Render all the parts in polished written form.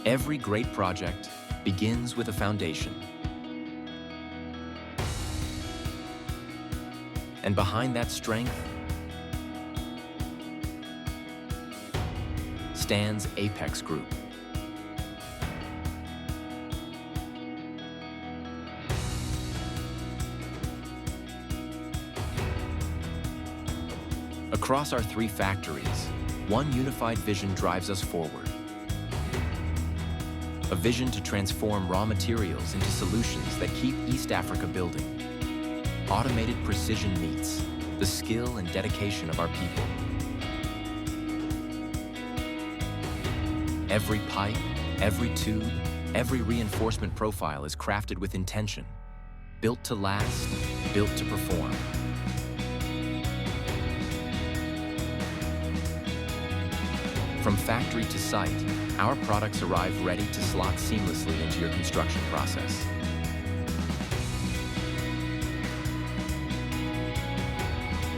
Every great project begins with a foundation. And behind that strength stands Apex Group. Across our 3 factories, one unified vision drives us forward. A vision to transform raw materials into solutions that keep East Africa building. Automated precision meets the skill and dedication of our people. Every pipe, every tube, every reinforcement profile is crafted with intention, built to last, built to perform. From factory to site, our products arrive ready to slot seamlessly into your construction process.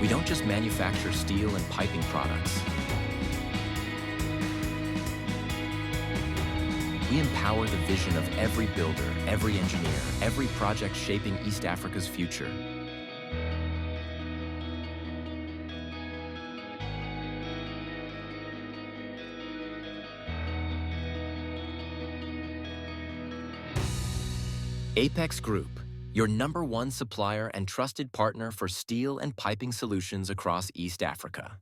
We don't just manufacture steel and piping products. We empower the vision of every builder, every engineer, every project shaping East Africa's future. Apex Group, your #1 supplier and trusted partner for steel and piping solutions across East Africa.